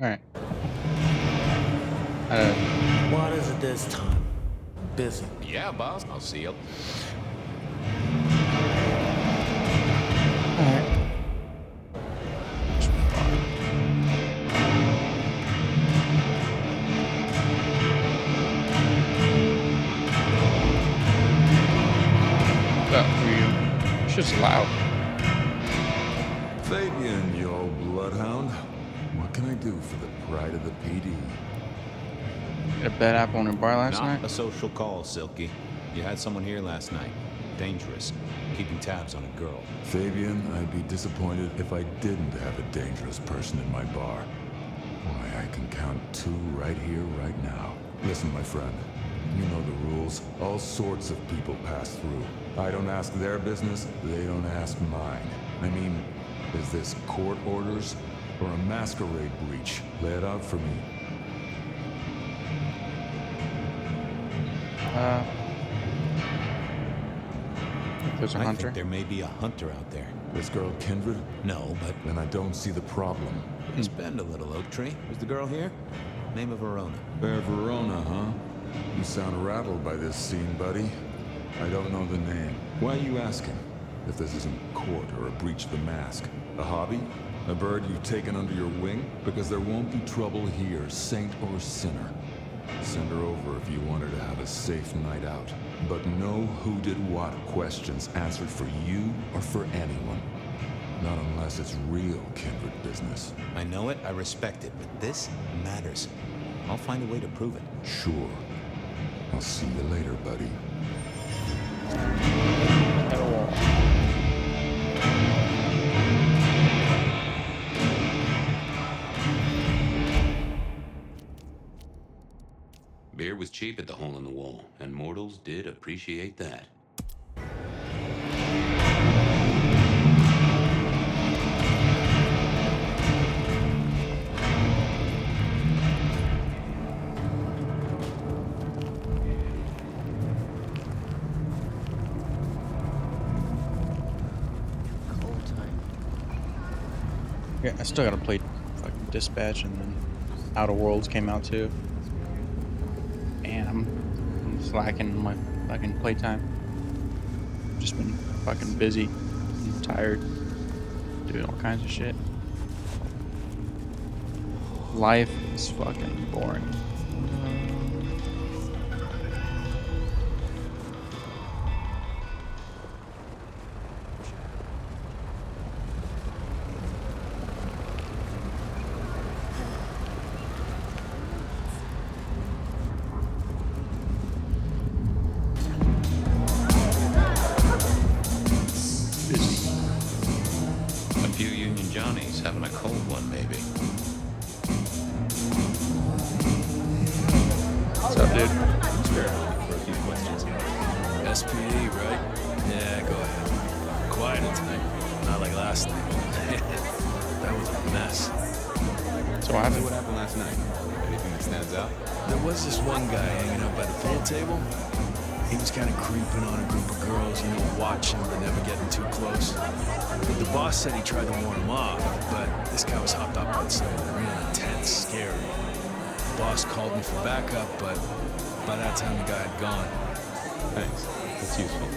Alright. What is it this time? Busy. Yeah, boss. I'll see you. Alright. It's just loud. Fabian, you old bloodhound. What can I do for the pride of the PD? Got a bad apple in a bar last night? Not a social call, Silky. You had someone here last night. Dangerous. Keeping tabs on a girl. Fabian, I'd be disappointed if I didn't have a dangerous person in my bar. Why, I can count 2 right here, right now. Listen, my friend. You know the rules. All sorts of people pass through. I don't ask their business, they don't ask mine. I mean, is this court orders or a masquerade breach? Lay it out for me. There's a I hunter. think there may be a hunter out there. This girl Kindred? No, but Then I don't see the problem. please bend a little, Oak Tree. Was the girl here? Name of Verona. Fair Verona, huh? You sound rattled by this scene, buddy. I don't know the name. Why are you asking? If this isn't court or a breach of the mask. A hobby? A bird you've taken under your wing? Because there won't be trouble here, saint or sinner. Send her over if you want her to have a safe night out. But no who did what questions answered for you or for anyone. Not unless it's real kindred business. I know it, I respect it, but this matters. I'll find a way to prove it. Sure. I'll see you later, buddy. At a wall. Beer was cheap at the hole in the wall, and mortals did appreciate that. Yeah, I still gotta play fucking Dispatch, and then Outer Worlds came out too. And I'm slacking my fucking playtime. Just been fucking busy and tired, doing all kinds of shit. Life is fucking boring. A few Union Johnnies having a cold one, maybe. What's up, dude? For a few questions here. SPD, right? Yeah, go ahead. Quieter tonight. Not like last night. That was a mess. So what happened? What happened last night? Anything that stands out? There was this one guy hanging out by the pool table. He was kind of creeping on a group of girls, you know, watching but never getting too close. The boss said he tried to warn him off, but this guy was hopped up on something real intense, scary. The boss called me for backup, but by that time the guy had gone. Thanks. That's useful.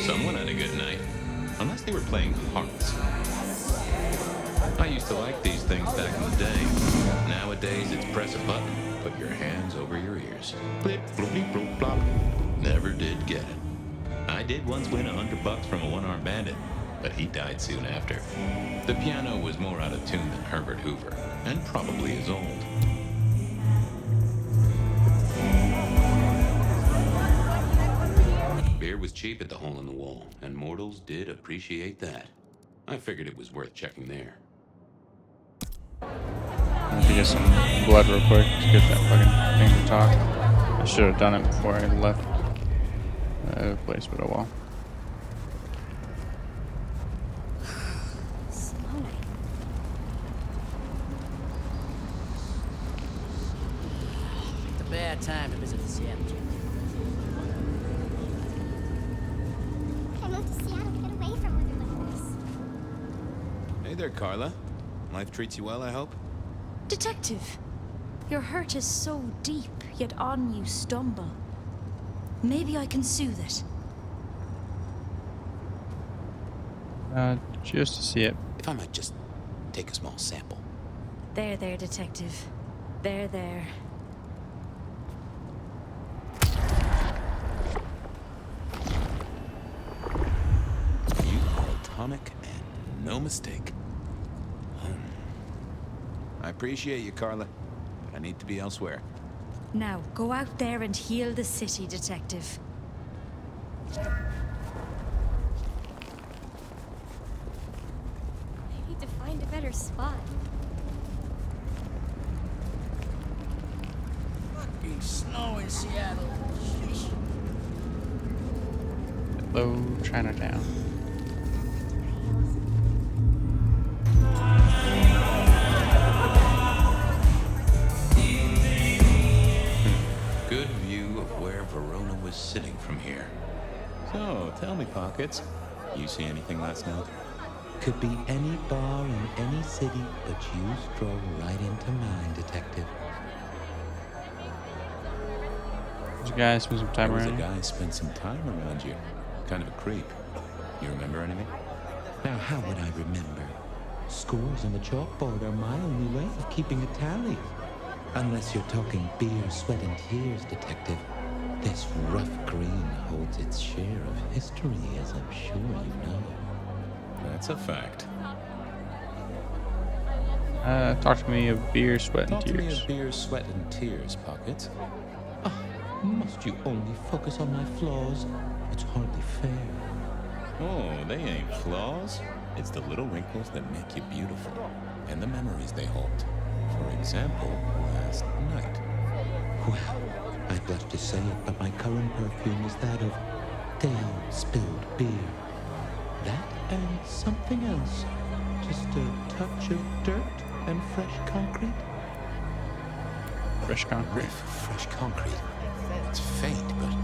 Someone had a good night. Unless they were playing hearts. I used to like these things back in the day. Nowadays, it's press a button, put your hands over your ears. Flip, floppy, flop, flop. Never did get it. I did once win $100 from a one-armed bandit, but he died soon after. The piano was more out of tune than Herbert Hoover, and probably as old. Beer was cheap at the hole in the wall, and mortals did appreciate that. I figured it was worth checking there. I have to get some blood real quick to get that fucking thing to talk. I should have done it before I left the place, but oh well. bad time to visit the Seattle gym. I moved to Seattle to get away from weather like this. Hey there, Carla. Life treats you well, I hope? Detective, your hurt is so deep, yet on you stumble. Maybe I can soothe it. Just to see it. If I might just take a small sample. There, detective. There. You are a tonic and no mistake. I appreciate you, Carla, but I need to be elsewhere. Now, go out there and heal the city, detective. I need to find a better spot. Fucking snow in Seattle. Sheesh. Hello, Chinatown. Good view of where Verona was sitting from here. So, tell me, Pockets, you see anything last night? Could be any bar in any city, but you stroll right into mine, Detective. Did you guys spend some time There was a around? guy spent some time around you. Kind of a creep. You remember anything? Now, how would I remember? Scores on the chalkboard are my only way of keeping a tally. Unless you're talking beer, sweat, and tears, Detective. This rough green holds its share of history, as I'm sure you know. That's a fact. Talk to me of beer, sweat, and Talk to me tears. of beer, sweat, and tears, Pockets. Must you only focus on my flaws? It's hardly fair. Oh, they ain't flaws. It's the little wrinkles that make you beautiful, and the memories they hold. For example, last night. Well, I blush to say it, but my current perfume is that of stale, spilled beer. That and something else. Just a touch of dirt and fresh concrete. Fresh concrete. Whiff of fresh concrete. It's faint, but...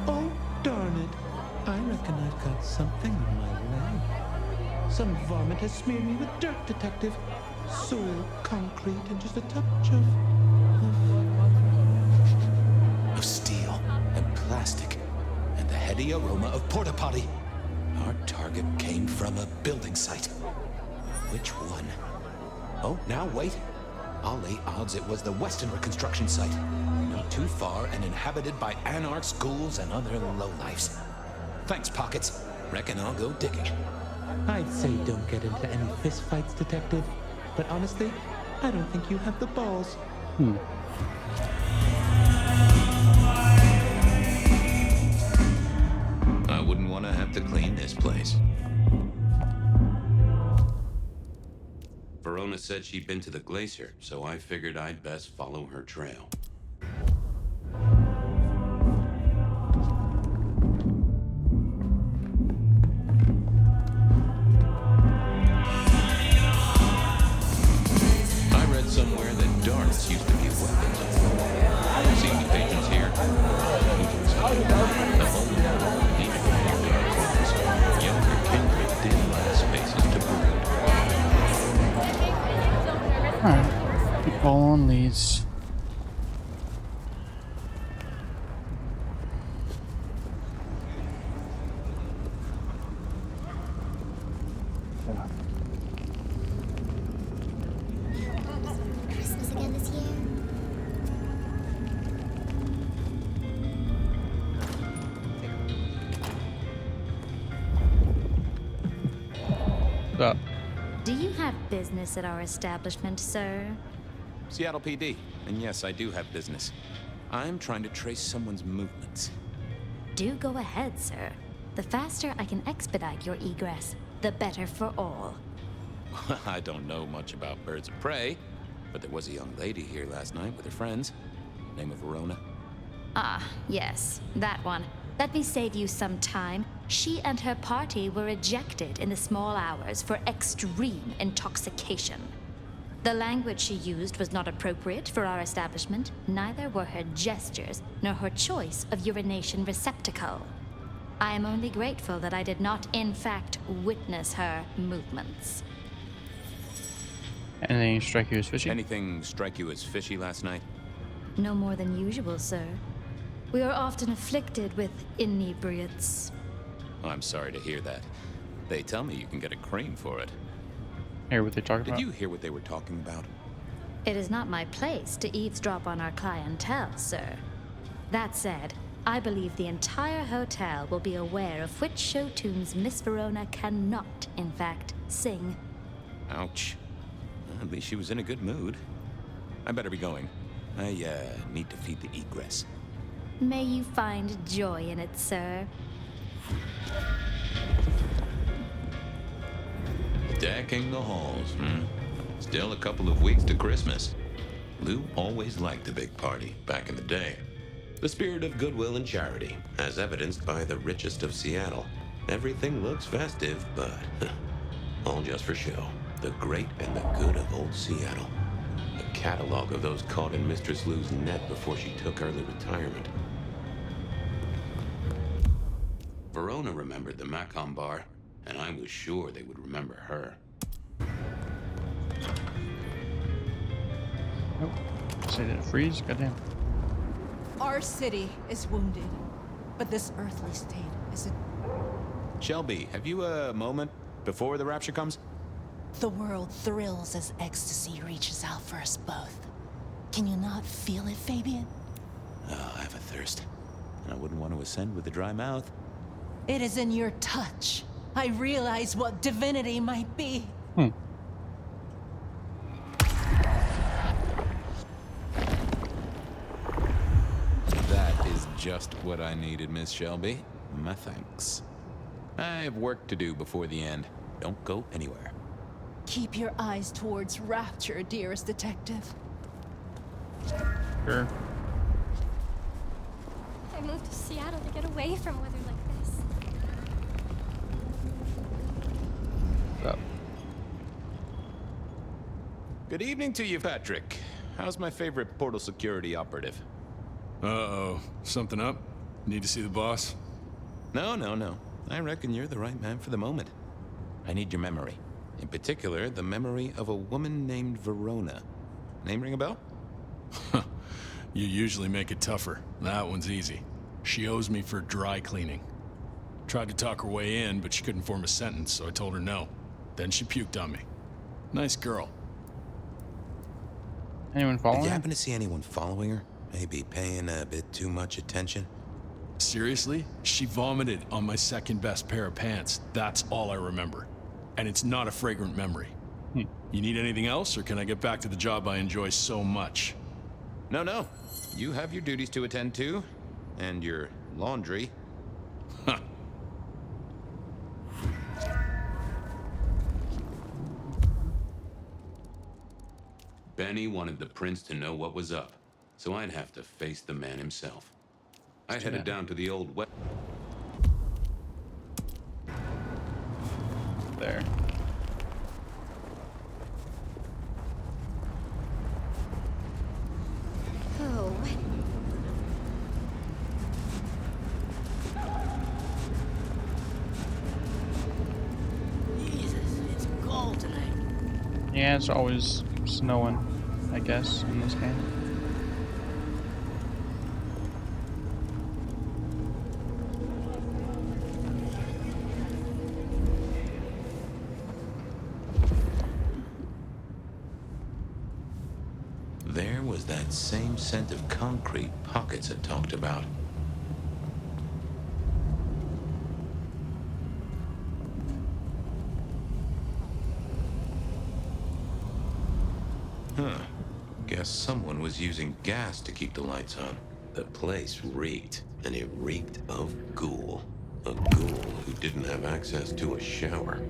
Oh, darn it. I reckon I've got something on my leg. Some vomit has smeared me with dirt, Detective. Soil, concrete, and just a touch of steel and plastic and the heady aroma of porta potty. Our target came from a building site. Which one? Oh, now wait. I'll lay odds it was the Westoner construction site. Not too far and inhabited by anarchs, ghouls, and other lowlifes. Thanks, Pockets. Reckon I'll go digging. I'd say don't get into any fistfights, Detective. But honestly, I don't think you have the balls. I wouldn't want to have to clean this place. Verona said she'd been to the glacier, so I figured I'd best follow her trail. I read somewhere that darts used to be weapons. I've seen the patrons here. The whole world needed more dark ones. Younger kindred did last spaces to brood. Alright. Keep following these. Christmas again this year. What's up? Do you have business at our establishment, sir? Seattle PD, and yes, I do have business. I'm trying to trace someone's movements. Do go ahead, sir. The faster I can expedite your egress, the better for all. I don't know much about birds of prey, but there was a young lady here last night with her friends. Name of Verona. Ah, yes, that one. Let me save you some time. She and her party were ejected in the small hours for extreme intoxication. The language she used was not appropriate for our establishment, neither were her gestures, nor her choice of urination receptacle. I am only grateful that I did not, in fact, witness her movements. Anything strike you as fishy? Anything strike you as fishy last night? No more than usual, sir. We are often afflicted with inebriates. Oh, I'm sorry to hear that. They tell me you can get a cream for it. Hear what they talking about? Did you hear what they were talking about? It is not my place to eavesdrop on our clientele, sir. That said, I believe the entire hotel will be aware of which show tunes Miss Verona cannot, in fact, sing. Ouch. Well, at least she was in a good mood. I better be going. I need to feed the egress. May you find joy in it, sir. Decking the halls, Still a couple of weeks to Christmas. Lou always liked a big party back in the day. The spirit of goodwill and charity, as evidenced by the richest of Seattle. Everything looks festive, but all just for show. The great and the good of old Seattle. A catalog of those caught in Mistress Lou's net before she took early retirement. Verona remembered the Macon bar, and I was sure they would remember her. Nope. Say, did it freeze? Goddamn. Our city is wounded, but this earthly state isn't. Shelby, have you a moment before the rapture comes? The world thrills as ecstasy reaches out for us both. Can you not feel it, Fabian? Oh, I have a thirst. I wouldn't want to ascend with a dry mouth. It is in your touch. I realize what divinity might be. That is just what I needed, Miss Shelby. My thanks. I have work to do before the end. Don't go anywhere. Keep your eyes towards rapture, dearest detective. Sure. I moved to Seattle to get away from weather like this. What's up? Good evening to you, Patrick. How's my favorite portal security operative? Uh-oh. Something up? Need to see the boss? No. I reckon you're the right man for the moment. I need your memory. In particular, the memory of a woman named Verona. Name ring a bell? You usually make it tougher. That one's easy. She owes me for dry cleaning. Tried to talk her way in, but she couldn't form a sentence, so I told her no. Then she puked on me. Nice girl. Anyone Did following you her? happen to see anyone following her? Maybe paying a bit too much attention? Seriously? She vomited on my second best pair of pants. That's all I remember. And it's not a fragrant memory. You need anything else, or can I get back to the job I enjoy so much? No. You have your duties to attend to, and your laundry. Huh. Benny wanted the prince to know what was up, so I'd have to face the man himself. I headed down to the old west. There. Oh. Jesus, it's cold tonight. Yeah, it's always snowing, I guess, in this game. There was that same scent of concrete Pockets had talked about. Guess someone was using gas to keep the lights on. The place reeked, and it reeked of ghoul. A ghoul who didn't have access to a shower.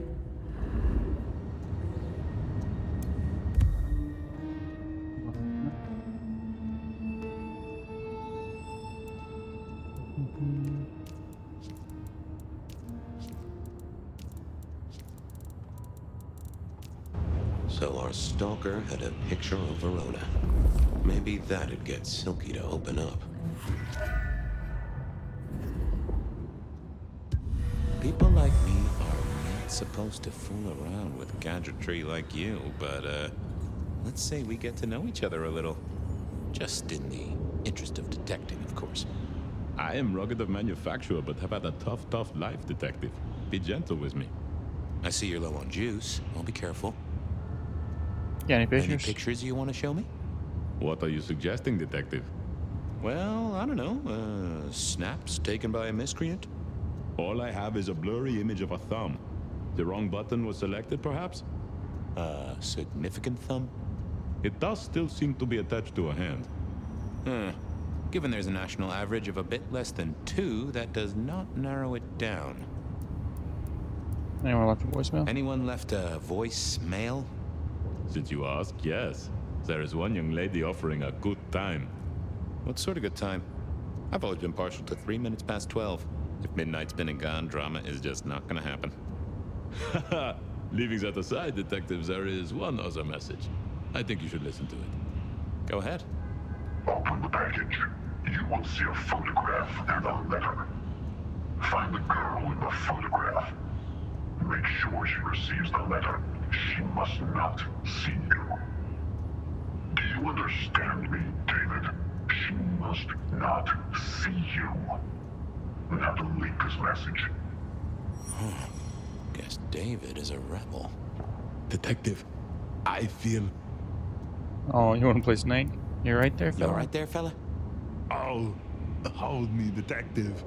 So our stalker had a picture of Verona. Maybe that'd get Silky to open up. People like me are not supposed to fool around with gadgetry like you, but, let's say we get to know each other a little. Just in the interest of detecting, of course. I am rugged of manufacture, but have had a tough life, detective. Be gentle with me. I see you're low on juice. I'll be careful. Yeah, any pictures? Any pictures you want to show me? What are you suggesting, detective? Well, I don't know. Snaps taken by a miscreant? All I have is a blurry image of a thumb. The wrong button was selected, perhaps? A significant thumb? It does still seem to be attached to a hand. Given there's a national average of a bit less than 2, that does not narrow it down. Anyone left a voicemail? Anyone left a voicemail? Since you ask, yes. There is one young lady offering a good time. What sort of good time? I've always been partial to 3 minutes past 12. If midnight's been and gone, drama is just not gonna happen. Haha, leaving that aside, detectives, there is one other message. I think you should listen to it. Go ahead. Open the package. You will see a photograph and a letter. Find the girl in the photograph. Make sure she receives the letter. She must not see you. Do you understand me, David? She must not see you. Now delete this message. Guess David is a rebel. Detective, I feel... Oh, you want to play Snake? You're right there, fella. You all right there, fella? Oh, hold me, detective.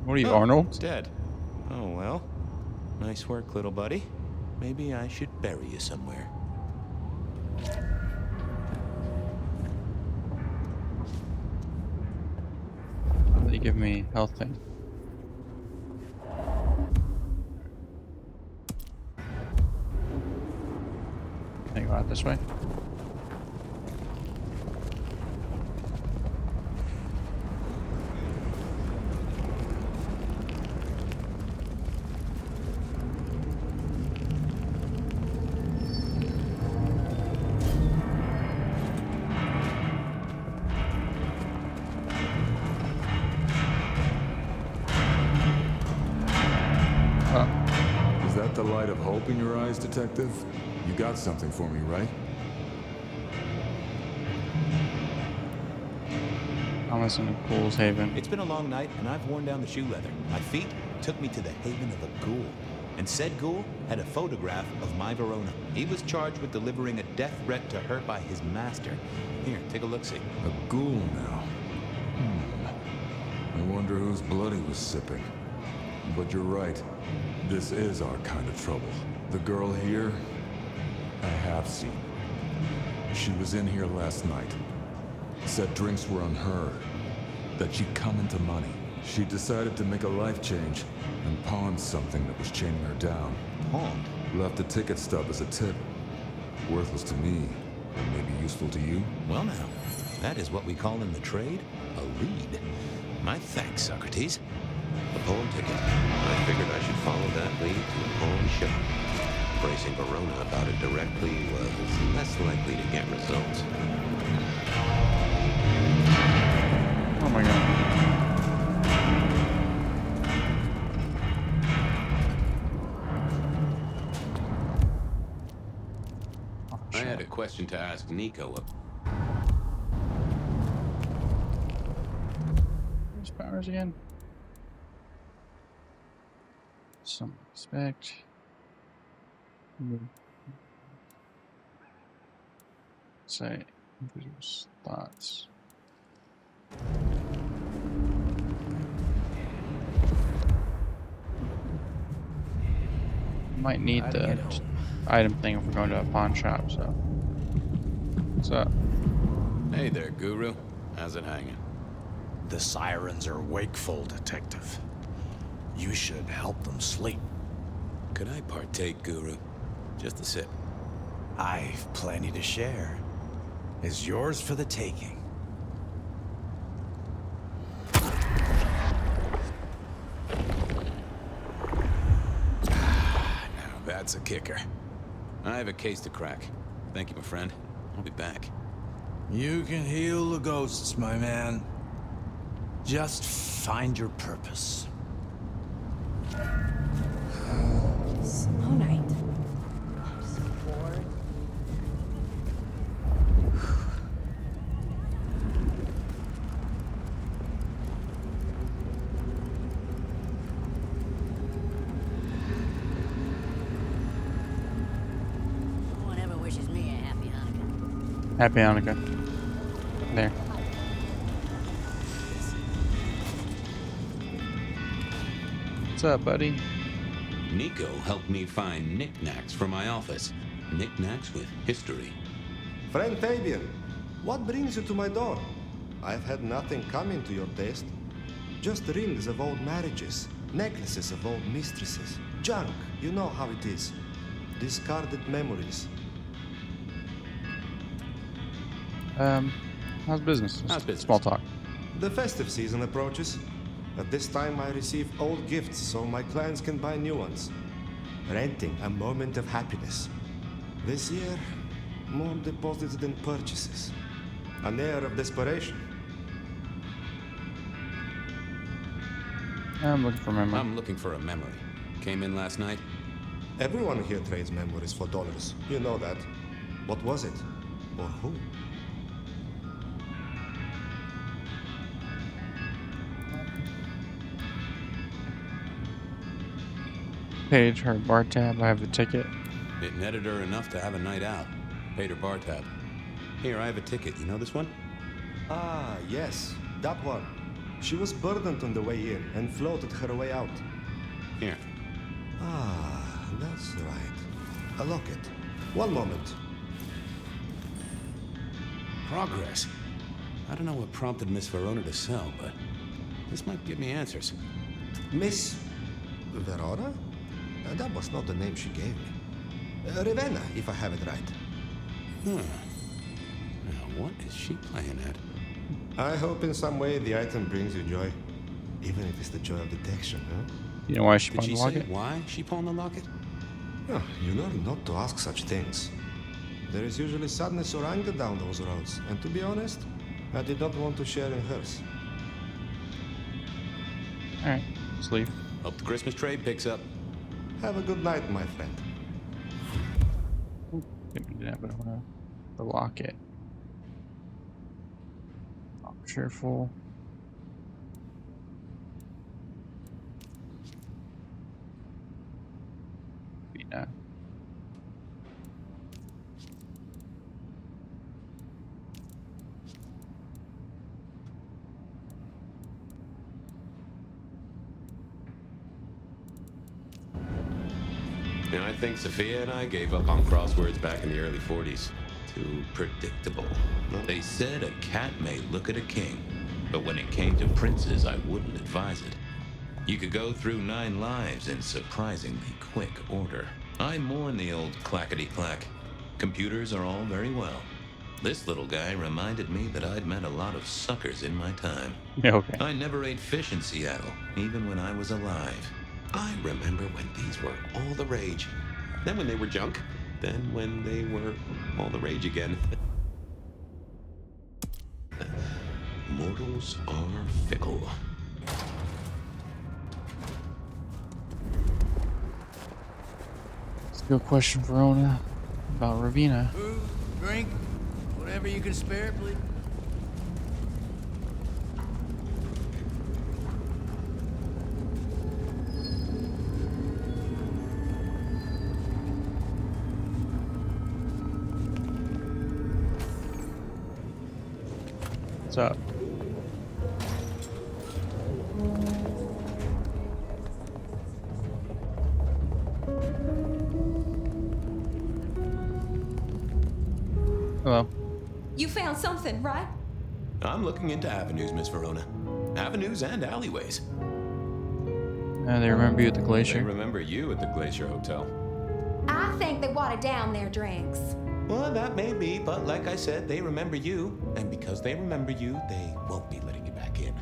What are you, Arnold? Dead. Oh, well. Nice work, little buddy. Maybe I should bury you somewhere. They give me health thing. Can I go out this way? Is that the light of hope in your eyes, detective? You got something for me, right? I'm listening to Fool's Haven. It's been a long night, and I've worn down the shoe leather. My feet took me to the haven of a ghoul. And said ghoul had a photograph of my Verona. He was charged with delivering a death threat to her by his master. Here, take a look-see. A ghoul now. I wonder whose blood he was sipping. But you're right. This is our kind of trouble. The girl here, I have seen. She was in here last night. Said drinks were on her. That she'd come into money. She decided to make a life change and pawned something that was chaining her down. Pawned? Left a ticket stub as a tip. Worthless to me, and maybe useful to you. Well now, that is what we call in the trade a lead. My thanks, Socrates. A pawn ticket. I figured I should follow that lead to a pawn shop. Bracing Verona about it directly was less likely to get results. Oh my god. I had a question to ask Nico. Where's powers again? Some respect. Say individual's thoughts. Might need the item thing if we're going to a pawn shop, so. What's up? Hey there, Guru. How's it hanging? The sirens are wakeful, Detective. You should help them sleep. Could I partake, Guru? Just a sip. I've plenty to share. Is yours for the taking. That's a kicker. I have a case to crack. Thank you, my friend. I'll be back. You can heal the ghosts, my man. Just find your purpose. Slow night. I'm so bored. No one ever wishes me a happy Hanukkah. Happy Hanukkah. There. What's up, buddy? Nico helped me find knickknacks for my office. Knickknacks with history. Friend Fabian, what brings you to my door? I've had nothing coming to your taste. Just rings of old marriages, necklaces of old mistresses, junk, you know how it is. Discarded memories. How's business? How's business? Small talk. The festive season approaches. At this time, I receive old gifts so my clients can buy new ones. Renting a moment of happiness. This year, more deposits than purchases. An air of desperation. I'm looking for memory. I'm looking for a memory. Came in last night? Everyone here trades memories for dollars. You know that. What was it? Or who? Page her bar tab. I have the ticket. It netted her enough to have a night out. Paid her bar tab. Here, I have a ticket. You know this one? Ah, yes. That one. She was burdened on the way in and floated her way out. Here. Ah, that's right. A locket. One moment. Progress. I don't know what prompted Miss Verona to sell, but this might give me answers. Miss Verona? That was not the name she gave me. Ravenna, if I have it right. Now, what is she playing at? I hope in some way the item brings you joy. Even if it's the joy of detection, huh? You know why she Did pawned she the say locket? why she pawned the locket? Oh, you learn not to ask such things. There is usually sadness or anger down those roads, and to be honest, I did not want to share in hers. Alright, let's leave. Hope the Christmas trade picks up. Have a good night, my friend. The locket. Cheerful. Yeah. Now, I think Sophia and I gave up on crosswords back in the early 40s. Too predictable. They said a cat may look at a king, but when it came to princes, I wouldn't advise it. You could go through 9 lives in surprisingly quick order. I mourn the old clackety-clack. Computers are all very well. This little guy reminded me that I'd met a lot of suckers in my time. Okay. I never ate fish in Seattle, even when I was alive. I remember when these were all the rage. Then when they were junk. Then when they were all the rage again. Mortals are fickle. Still question Verona about Ravenna. Food, drink, whatever you can spare, please. What's up? Hello. You found something, right? I'm looking into avenues, Miss Verona. Avenues and alleyways. They remember you at the glacier. They remember you at the Glacier Hotel. I think they watered down their drinks. Well, that may be, but like I said, they remember you. And because they remember you, they won't be letting you back in.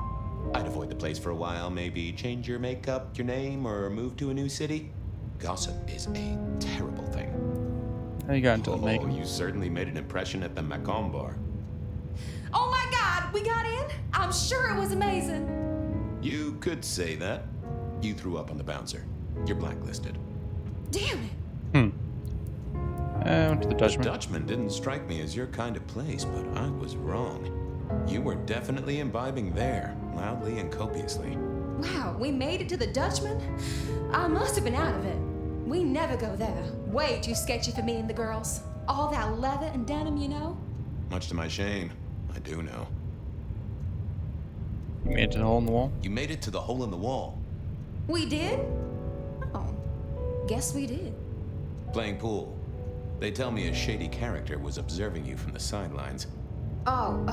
I'd avoid the place for a while, maybe change your makeup, your name, or move to a new city. Gossip is a terrible thing. How you got into the Oh, making? you certainly made an impression at the Macomb bar. Oh my God, we got in? I'm sure it was amazing. You could say that. You threw up on the bouncer. You're blacklisted. Damn it. I went to the Dutchman. The Dutchman didn't strike me as your kind of place, but I was wrong. You were definitely imbibing there, loudly and copiously. Wow, we made it to the Dutchman? I must have been out of it. We never go there. Way too sketchy for me and the girls. All that leather and denim, you know? Much to my shame, I do know. You made it to the hole in the wall? You made it to the hole in the wall. We did? Oh, guess we did. Playing pool. They tell me a shady character was observing you from the sidelines. Oh,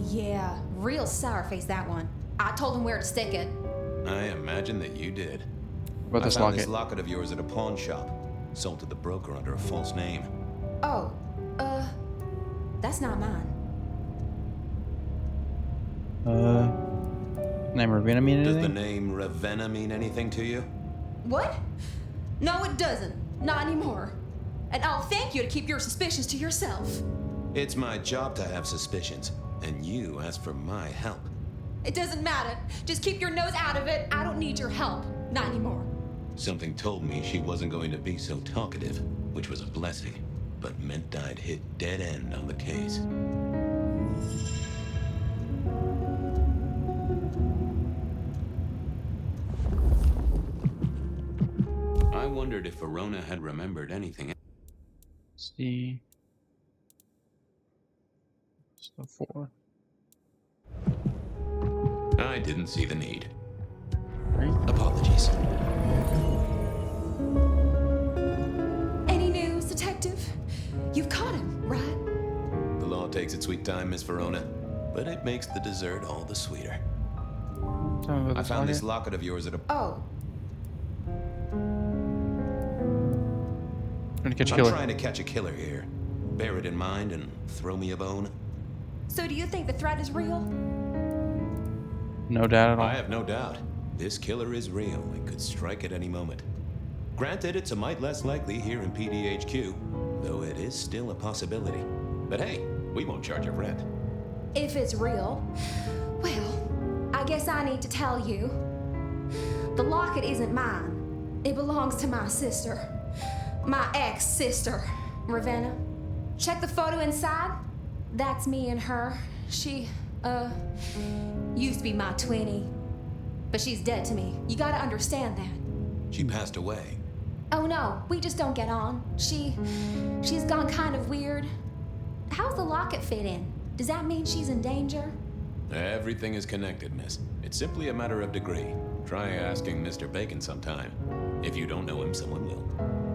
yeah. Real sour face, that one. I told him where to stick it. I imagine that you did. What about this I found locket? this locket of yours at a pawn shop. Sold to the broker under a false name. Oh, that's not mine. Name Ravenna mean anything? Does the name Ravenna mean anything to you? What? No, it doesn't. Not anymore. And I'll thank you to keep your suspicions to yourself. It's my job to have suspicions, and you ask for my help. It doesn't matter. Just keep your nose out of it. I don't need your help. Not anymore. Something told me she wasn't going to be so talkative, which was a blessing, but meant I'd hit dead end on the case. I wondered if Verona had remembered anything. See. So 4. I didn't see the need. Right? Apologies. Any news, detective? You've caught him, right? The law takes its sweet time, Miss Verona, but it makes the dessert all the sweeter. I found this locket of yours at a... Oh. Trying to catch a I'm killer. trying to catch a killer here. Bear it in mind and throw me a bone. So do you think the threat is real? No doubt at all. I have no doubt. This killer is real and could strike at any moment. Granted, it's a mite less likely here in PDHQ, though it is still a possibility. But hey, we won't charge you rent. If it's real, well, I guess I need to tell you. The locket isn't mine. It belongs to my sister. My ex-sister, Ravenna. Check the photo inside. That's me and her. She, used to be my twinnie. But she's dead to me. You gotta understand that. She passed away. Oh no, we just don't get on. She's gone kind of weird. How's the locket fit in? Does that mean she's in danger? Everything is connected, miss. It's simply a matter of degree. Try asking Mr. Bacon sometime. If you don't know him, someone will.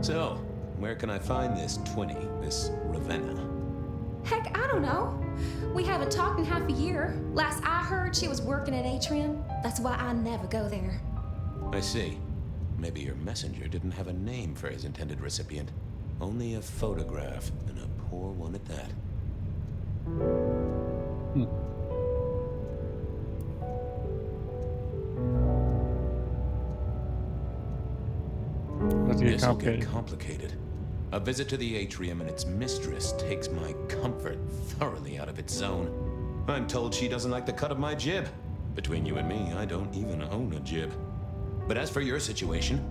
So, where can I find this twinnie, Miss Ravenna? Heck, I don't know. We haven't talked in half a year. Last I heard, she was working at Atrium. That's why I never go there. I see. Maybe your messenger didn't have a name for his intended recipient. Only a photograph, and a poor one at that. Let's This will get complicated. A visit to the atrium and its mistress takes my comfort thoroughly out of its zone. I'm told she doesn't like the cut of my jib. Between you and me, I don't even own a jib. But as for your situation,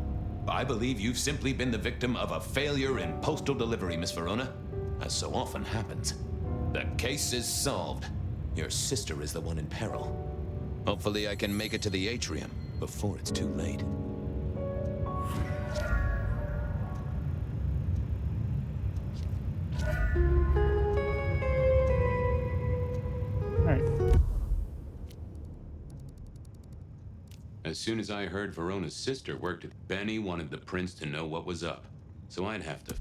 I believe you've simply been the victim of a failure in postal delivery, Miss Verona. As so often happens. The case is solved. Your sister is the one in peril. Hopefully I can make it to the atrium before it's too late. As soon as I heard Verona's sister worked at Benny wanted the prince to know what was up. So I'd have to...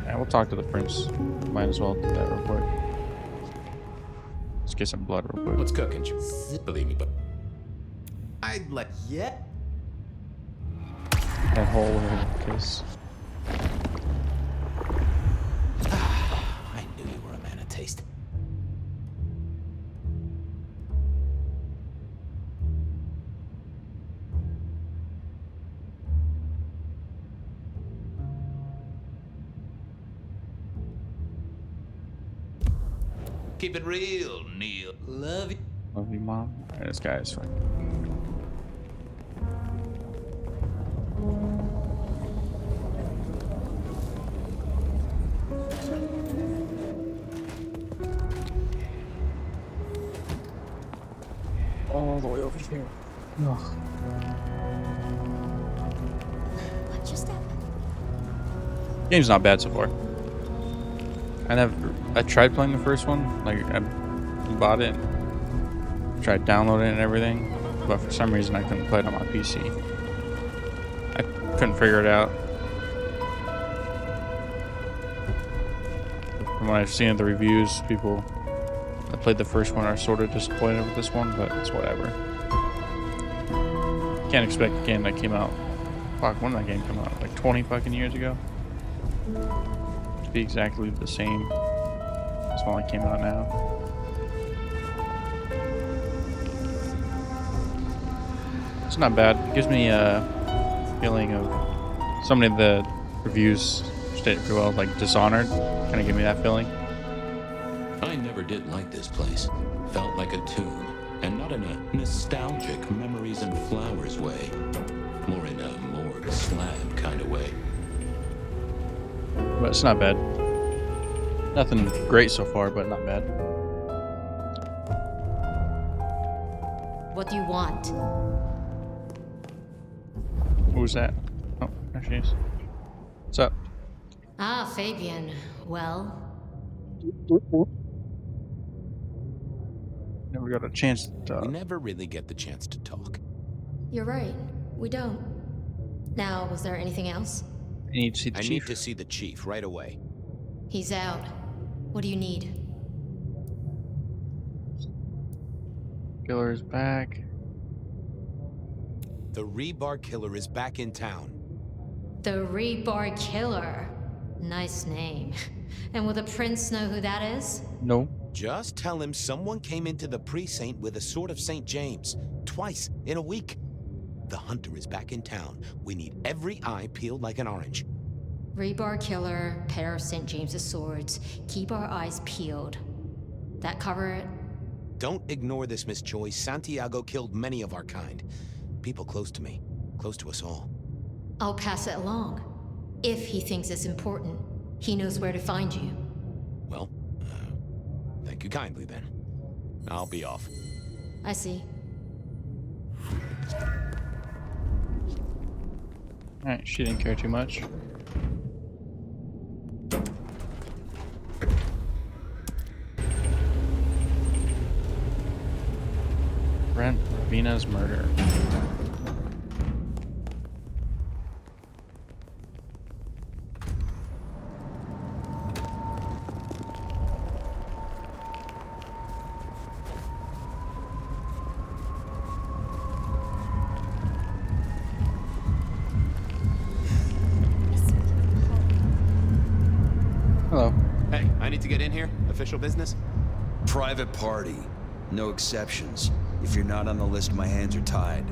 Yeah, we'll talk to the prince. Might as well do that real quick. Let's get some blood real quick. What's cooking? Believe me, but... I'd like... Yeah? That hole in the case. I knew you were a man of taste. Keep it real, Neil. Love you. Love you, Mom. Alright, this guy is fine. All the way over here. Ugh. Watch your step. Game's not bad so far. I tried playing the first one, like I bought it, tried downloading it and everything, but for some reason I couldn't play it on my PC. I couldn't figure it out. From what I've seen in the reviews, people that played the first one are sort of disappointed with this one, but it's whatever. Can't expect a game that came out. Fuck, when did that game come out? Like 20 fucking years ago? To be exactly the same. This one came out now. It's not bad. It gives me a feeling of so many of the reviews stated pretty well, like Dishonored. Kind of give me that feeling. I never did like this place. Felt like a tomb, and not in a nostalgic memories and flowers way. More in a morgue slab kind of way. But it's not bad. Nothing great so far, but not bad. What do you want? Who's that? Oh, there she is. What's up? Ah, Fabian. Well, Never got a chance to We talk. never really get the chance to talk. You're right. We don't. Now, was there anything else? I need to see the I chief. need to see the chief right away. He's out. What do you need? Killer is back. The Rebar Killer is back in town. the Rebar Killer. Nice name. And will the prince know who that is? No. Just tell him someone came into the precinct with a sword of St. James. Twice in a week. The hunter is back in town. We need every eye peeled like an orange. Rebar Killer, pair of St. James's swords. Keep our eyes peeled. That cover it? Don't ignore this, Miss Joy. Santiago killed many of our kind. People close to me. Close to us all. I'll pass it along. If he thinks it's important. He knows where to find you. Well, thank you kindly then. I'll be off. I see. Alright, she didn't care too much. Brent Ravina's murder. Hello. Hey, I need to get in here. Official business? Private party. No exceptions. If you're not on the list, my hands are tied.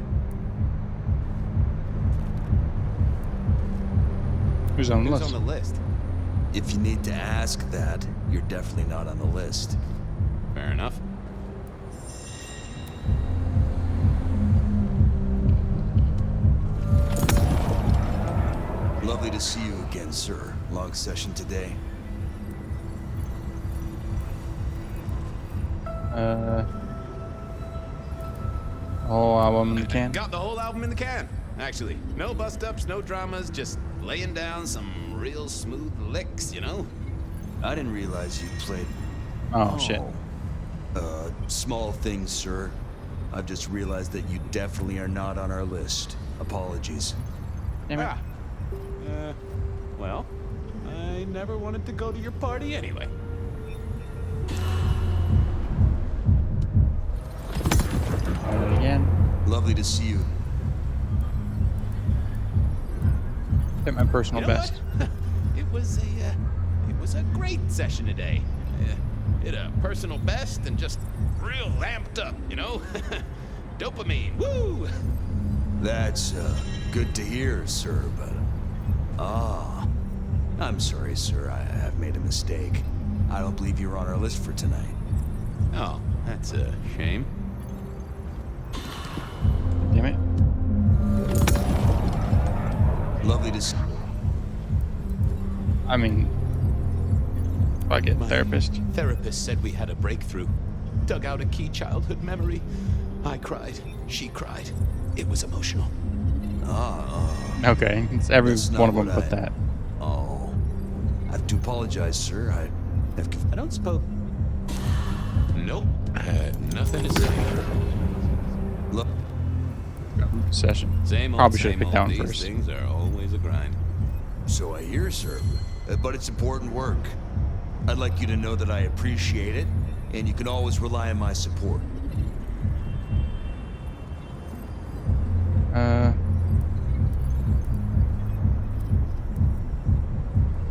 Who's on the Who's list? on the list? If you need to ask that, you're definitely not on the list. Fair enough. Lovely to see you again, sir. Long session today. Whole album in the can. Got the whole album in the can, actually. No bust-ups, no dramas, just laying down some real smooth licks, you know? I didn't realize you played... Oh, shit. Small things, sir. I've just realized that you definitely are not on our list. Apologies. Damn it. Well, I never wanted to go to your party anyway. Try it again. Lovely to see you. Hit my personal You know best. what? It was a great session today. Hit a personal best and just real amped up, you know? Dopamine, woo! That's, good to hear, sir, but... I'm sorry, sir. I have made a mistake. I don't believe you're on our list for tonight. Oh, that's a shame. Damn it. Lovely to see. I mean, fuck it, therapist. Therapist said we had a breakthrough. Dug out a key childhood memory. I cried. She cried. It was emotional. Okay, it's every That's not one of them what put I- that. Oh. I have to apologize, sir. I don't suppose. Nope. I had nothing to say. Look. Session. Same old, Probably should have same picked that old. one These first. things are always a grind. So I hear, sir. But it's important work. I'd like you to know that I appreciate it, and you can always rely on my support.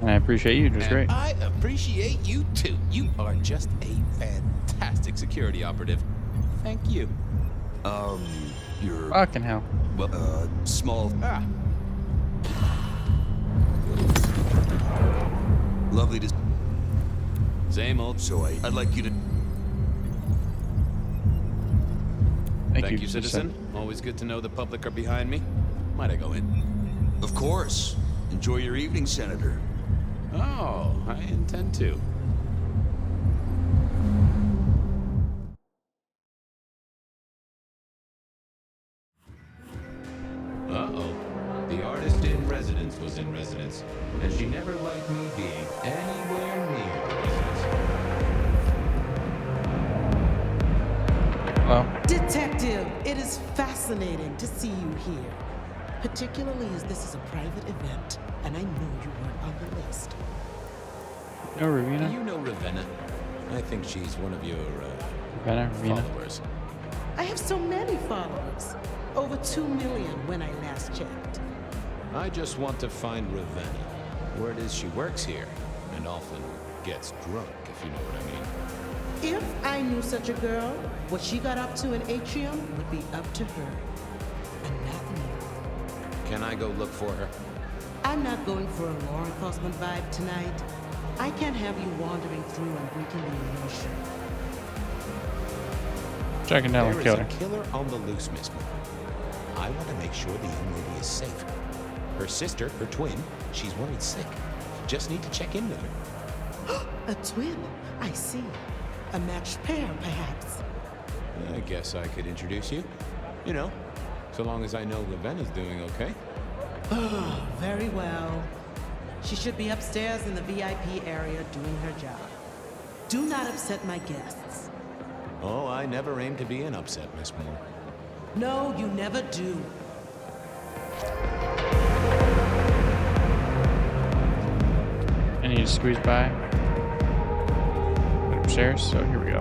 And I appreciate you, just great. I appreciate you too. You are just a fantastic security operative. Thank you. You're... Fucking hell. Well, small... Ah. Lovely to... Same old. So I'd like you to... Thank you, citizen. Always good to know the public are behind me. Might I go in? Of course. Enjoy your evening, Senator. Oh, I intend to. Uh-oh. The artist in residence was in residence, and she never liked me being anywhere near residence. Hello. Detective, it is fascinating to see you here. Particularly as this is a private event, and I know you weren't on the list. No, Ravina. Do you know Ravenna? I think she's one of your, Ravina. followers. I have so many followers. Over 2 million when I last checked. I just want to find Ravenna. Word is she works here, and often gets drunk, if you know what I mean. If I knew such a girl, what she got up to in Atrium would be up to her. And not me. Can I go look for her? I'm not going for a law enforcement vibe tonight. I can't have you wandering through and breaking the emotion. Tracking down the There is killer. a killer on the loose, Miss Moore. I want to make sure the young lady is safe. Her sister, her twin, she's worried sick. Just need to check in with her. A twin? I see. A matched pair, perhaps. I guess I could introduce you. You know, so long as I know Ravenna's doing okay. Oh, very well. She should be upstairs in the VIP area doing her job. Do not upset my guests. Oh, I never aim to be an upset, Miss Moore. No, you never do. I need to squeeze by. Went upstairs, so here we go.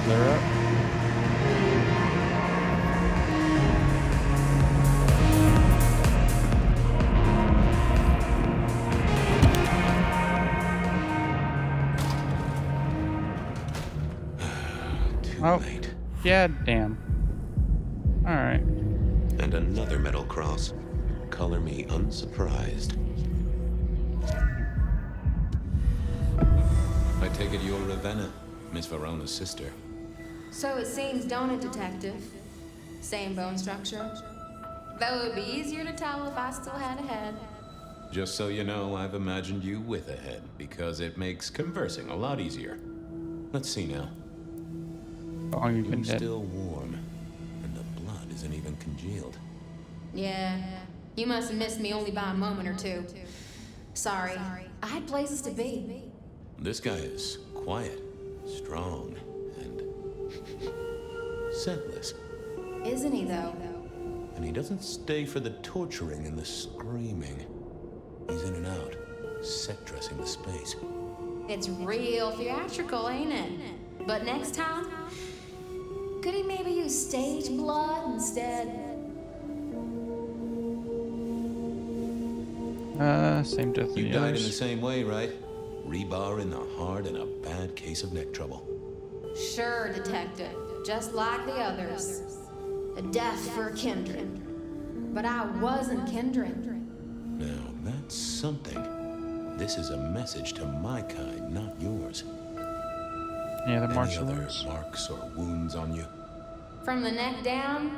They're up. Too late. Yeah, damn. Alright. And another metal cross. Color me unsurprised. I take it you're Ravenna, Miss Verona's sister. So it seems, don't it, Detective? Same bone structure. Though it would be easier to tell if I still had a head. Just so you know, I've imagined you with a head, because it makes conversing a lot easier. Let's see now. How long have you been You're dead? still warm, and the blood isn't even congealed. Yeah, you must have missed me only by a moment or two. Sorry, I had places to be. This guy is quiet, strong, and scentless. Isn't he, though? And he doesn't stay for the torturing and the screaming. He's in and out, set dressing the space. It's real theatrical, ain't it? But next time, could he maybe use stage blood instead? Same death as You the died in others. the same way, right? Rebar in the heart and a bad case of neck trouble. Sure, Detective. Just like the others. A death for a kindred. But I wasn't kindred. Now, that's something. This is a message to my kind, not yours. Yeah, the Any marks other wounds. marks or wounds on you? From the neck down,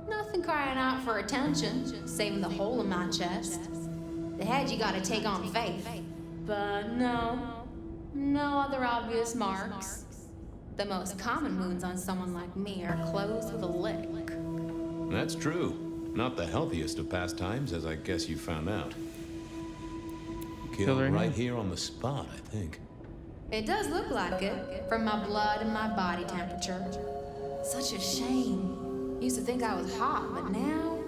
nothing crying out for attention, saving the hole in my chest. The head you gotta take on faith. But no other obvious marks. The most common wounds on someone like me are closed with a lick. That's true. Not the healthiest of pastimes, as I guess you found out. Killed right here on the spot, I think. It does look like it, from my blood and my body temperature. Such a shame. Used to think I was hot, but now,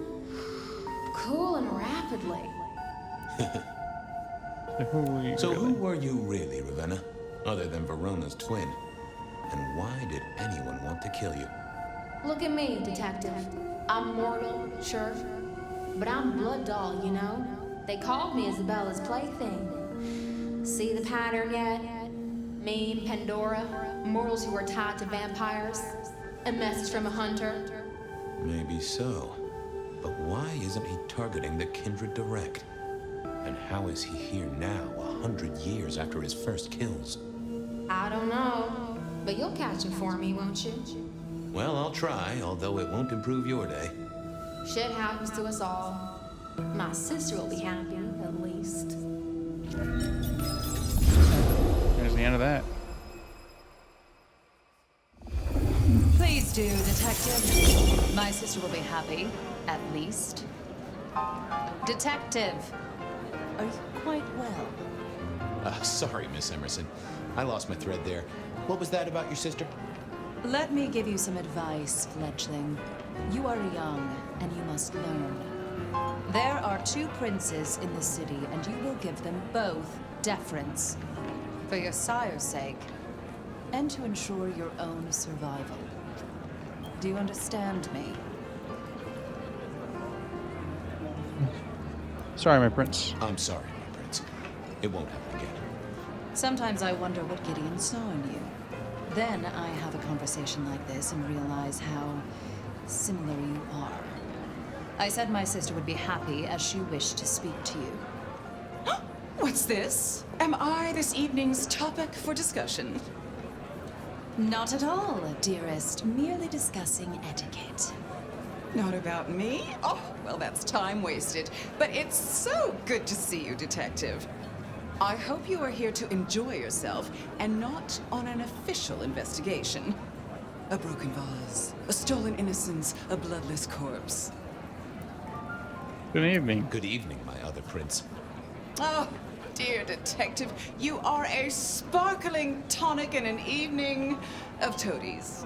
cooling rapidly. Who were you really, Ravenna? Other than Verona's twin? And why did anyone want to kill you? Look at me, Detective. I'm mortal, sure. But I'm blood doll, you know? They called me Isabella's plaything. See the pattern yet? Me, Pandora, mortals who are tied to vampires. A message from a hunter. Maybe so. But why isn't he targeting the kindred direct? And how is he here now, 100 years after his first kills? I don't know. But you'll catch him for me, won't you? Well, I'll try, although it won't improve your day. Shit happens to us all. My sister will be happy, at least. There's the end of that. Please do, Detective. My sister will be happy, at least. Detective, are you quite well? Sorry, Miss Emerson. I lost my thread there. What was that about your sister? Let me give you some advice, fledgling. You are young, and you must learn. There are 2 princes in the city, and you will give them both deference. For your sire's sake, and to ensure your own survival. Do you understand me? Sorry, my prince. I'm sorry, my prince. It won't happen again. Sometimes I wonder what Gideon saw in you. Then I have a conversation like this and realize how similar you are. I said my sister would be happy as she wished to speak to you. What's this? Am I this evening's topic for discussion? Not at all, dearest. Merely discussing etiquette. Not about me? Oh, well, that's time wasted. But it's so good to see you, Detective. I hope you are here to enjoy yourself and not on an official investigation. A broken vase, a stolen innocence, a bloodless corpse. Good evening. Good evening, my other prince. Oh, dear Detective, you are a sparkling tonic in an evening of toadies.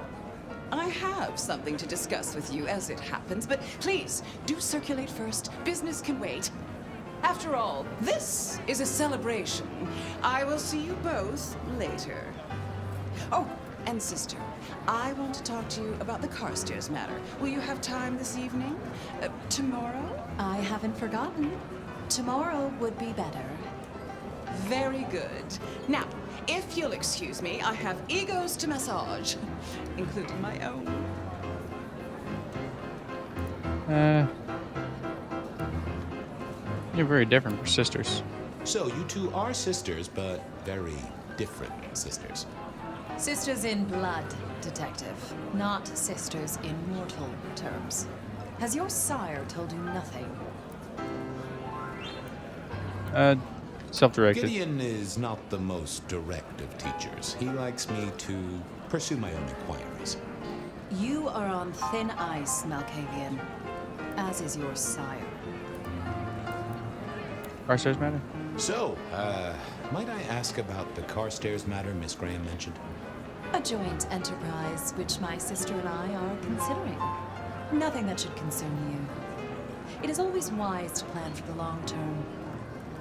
I have something to discuss with you as it happens, but please, do circulate first. Business can wait. After all, this is a celebration. I will see you both later. Oh, and sister, I want to talk to you about the Carstairs matter. Will you have time this evening? Tomorrow? I haven't forgotten. Tomorrow would be better. Very good. Now, if you'll excuse me, I have egos to massage, including my own. You're very different for sisters. So, you 2 are sisters, but very different sisters. Sisters in blood, Detective. Not sisters in mortal terms. Has your sire told you nothing? Self-directed. Gideon is not the most direct of teachers. He likes me to pursue my own inquiries. You are on thin ice, Malkavian. As is your sire. Carstairs matter? So, might I ask about the Carstairs matter Miss Graham mentioned? A joint enterprise, which my sister and I are considering. Nothing that should concern you. It is always wise to plan for the long term.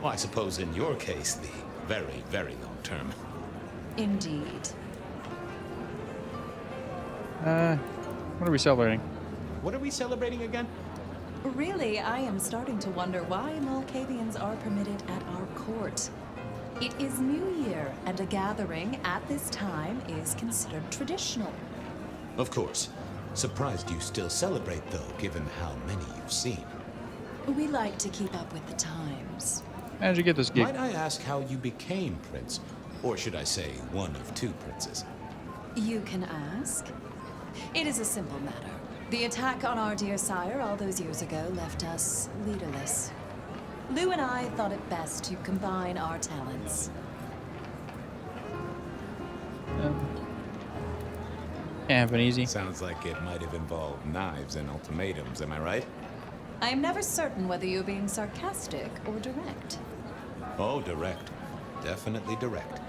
Well, I suppose in your case, the very, very long term. Indeed. What are we celebrating? What are we celebrating again? Really, I am starting to wonder why Malkavians are permitted at our court. It is New Year, and a gathering at this time is considered traditional. Of course. Surprised you still celebrate, though, given how many you've seen. We like to keep up with the times. How did you get this gig? Might I ask how you became prince? Or should I say, one of two princes? You can ask. It is a simple matter. The attack on our dear sire all those years ago left us leaderless. Lou and I thought it best to combine our talents. Can't have it easy. Sounds like it might have involved knives and ultimatums, am I right? I am never certain whether you're being sarcastic or direct. Oh, direct. Definitely direct.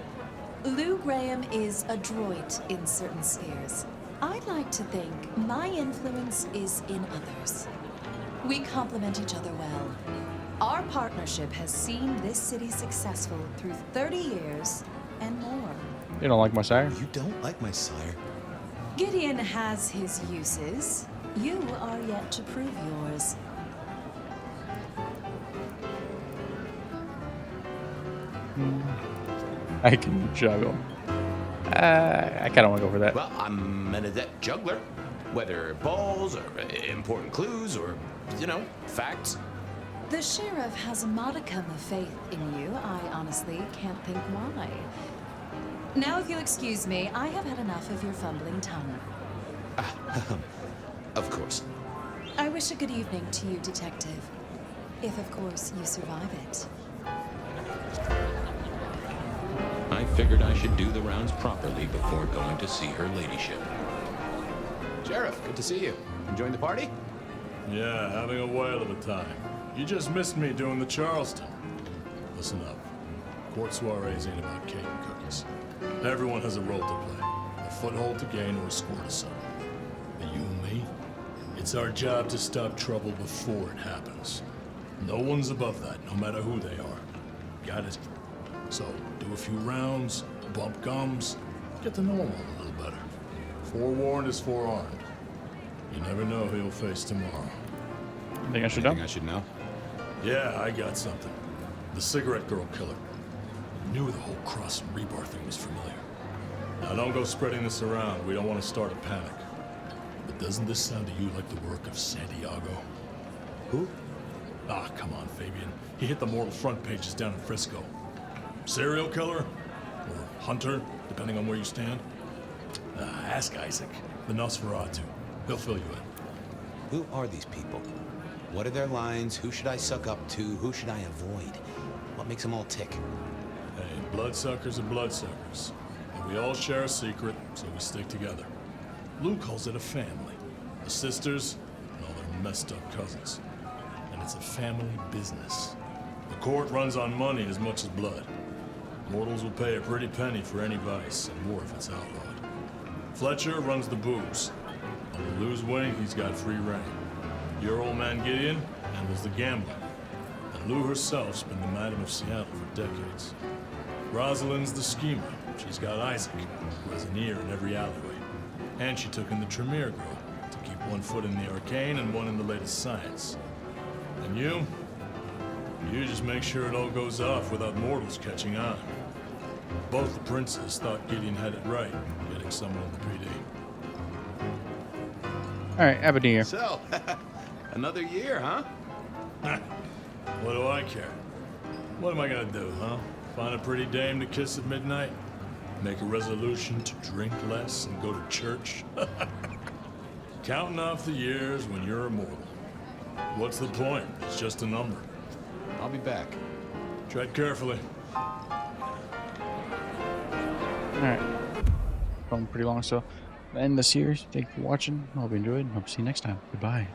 Lou Graham is adroit in certain spheres. I'd like to think my influence is in others. We complement each other well. Our partnership has seen this city successful through 30 years and more. You don't like my sire? You don't like my sire? Gideon has his uses. You are yet to prove yours. I can juggle. I kind of want to go for that. Well, I'm an adept juggler. Whether balls or important clues or, facts. The sheriff has a modicum of faith in you. I honestly can't think why. Now, if you'll excuse me, I have had enough of your fumbling tongue. Of course. I wish a good evening to you, Detective. If, of course, you survive it. I figured I should do the rounds properly before going to see her ladyship. Sheriff, good to see you. Enjoying the party? Yeah, having a whale of a time. You just missed me doing the Charleston. Listen up. Court soirees ain't about cake and cookies. Everyone has a role to play. A foothold to gain or a score to settle. And you and me, it's our job to stop trouble before it happens. No one's above that, no matter who they are. Got it? So, do a few rounds, bump gums, get to know him a little better. Forewarned is forearmed. You never know who you'll face tomorrow. You think I should know? I should know? Yeah, I got something. The cigarette girl killer. Knew the whole Cross and Rebar thing was familiar. Now don't go spreading this around. We don't want to start a panic. But doesn't this sound to you like the work of Santiago? Who? Ah, come on, Fabian. He hit the mortal front pages down in Frisco. Serial killer? Or hunter, depending on where you stand? Ask Isaac, the Nosferatu. He'll fill you in. Who are these people? What are their lines? Who should I suck up to? Who should I avoid? What makes them all tick? Hey, bloodsuckers are bloodsuckers. And we all share a secret, so we stick together. Lou calls it a family. The sisters and all their messed up cousins. And it's a family business. The court runs on money as much as blood. Mortals will pay a pretty penny for any vice, and more if it's outlawed. Fletcher runs the booze. Under Lou's wing, he's got free reign. Your old man Gideon handles the gambling. And Lou herself's been the Madam of Seattle for decades. Rosalind's the schemer. She's got Isaac, who has an ear in every alleyway. And she took in the Tremere girl to keep one foot in the arcane and one in the latest science. And you just make sure it all goes off without mortals catching on. Both the princes thought Gideon had it right, getting someone in the PD. All right, Happy New Year. So, another year, huh? What do I care? What am I gonna do, huh? Find a pretty dame to kiss at midnight? Make a resolution to drink less and go to church? Counting off the years when you're immortal. What's the point? It's just a number. I'll be back. Tread carefully. Alright. Going pretty long, so end the series. Thank you for watching. Hope you enjoyed. Hope to see you next time. Goodbye.